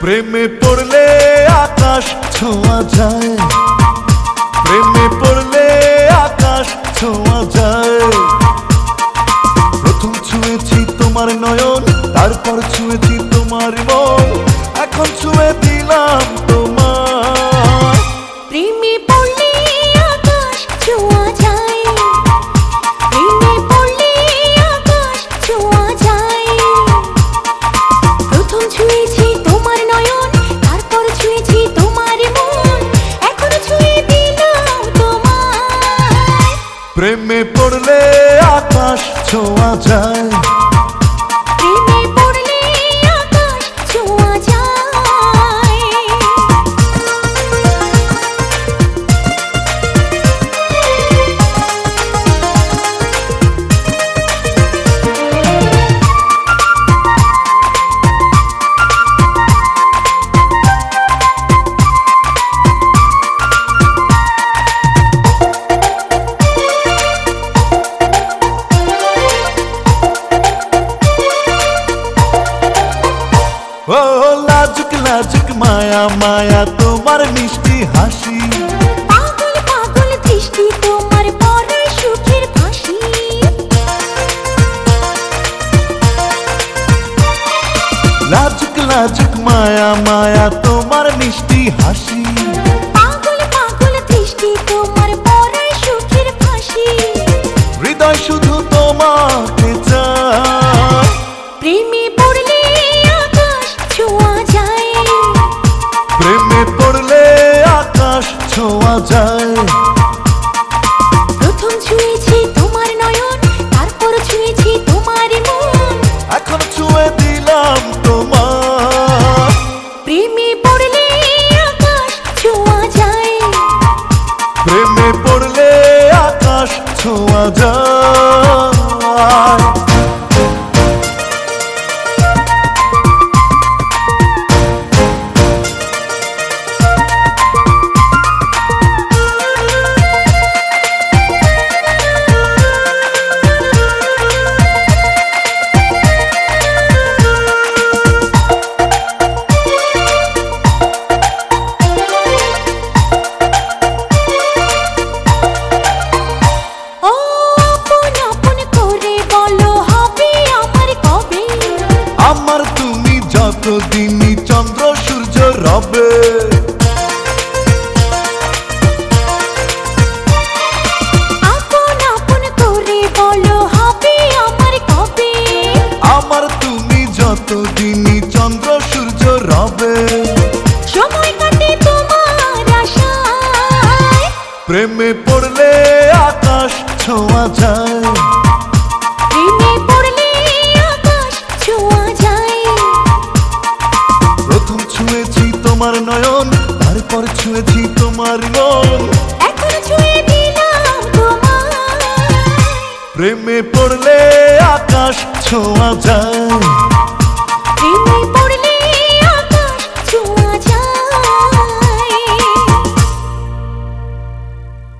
প্রেমে পড়লে আকাশ ছোঁয়া যায়, প্রেমে পড়লে আকাশ ছোঁয়া যায়। প্রথম ছুঁয়েছি তোমার নয়ন, তারপর ছুঁয়েছি তোমার মন, এখন ছুঁয়ে দিলাম তোমার। প্রেমে পড়লে আকাশ ছোঁয়া যায়, প্রেমে পড়লে আকাশ ছোঁয়া যায়। প্রথম ছুঁয়েছি তোমার নয়ন, তারপর ছুঁয়েছি তোমার মন, এখন ছুঁয়ে দিলাম তোমার। প্রেমে পড়লে আকাশ ছোঁয়া যায়, প্রেমে পড়লে আকাশ ছোঁয়া যায়। ও লাজুক লাজুক মায়া মায়া তোমার মিষ্টি হাসি, পাগল পাগল দৃষ্টি তোমার পরায় সুখের ফাঁসি। লাজুক লাজুক মায়া মায়া তোমার মিষ্টি হাসি, পাগল পাগল দৃষ্টি তোমার পরায় সুখের ফাঁসি। হৃদয় শুধু তোমাকে চায়। প্রেমে পড়লে আকাশ ছোঁয়া যায়, প্রেমে পড়লে আকাশ ছোঁয়া যায়। প্রথম ছুঁয়েছি তোমার নয়ন, তারপর ছুঁয়েছি তোমার মন, এখন ছুঁয়ে দিলাম তোমার। প্রেমে পড়লে আকাশ ছোঁয়া যায়, প্রেমে পড়লে আকাশ ছোঁয়া যায়। ও আপন আপন করে বলো হবে আমার কবে। আমার তুমি যতদিনই চন্দ্র সূর্য রবে, আপন আপন করে বলো হবে আমার কবে। আমার তুমি যতদিনই চন্দ্র সূর্য রবে। সময় কাটে তোমার আশায়, প্রেমে পড়লে আকাশ ছোঁয়া যায়, প্রেমে পড়লে আকাশ ছোঁয়া যায়। প্রথম ছুঁয়েছি তোমার নয়ন, তারপর ছুঁয়েছি তোমার মন, এখন ছুঁয়ে দিলাম তোমার। প্রেমে পড়লে আকাশ ছোঁয়া যায়।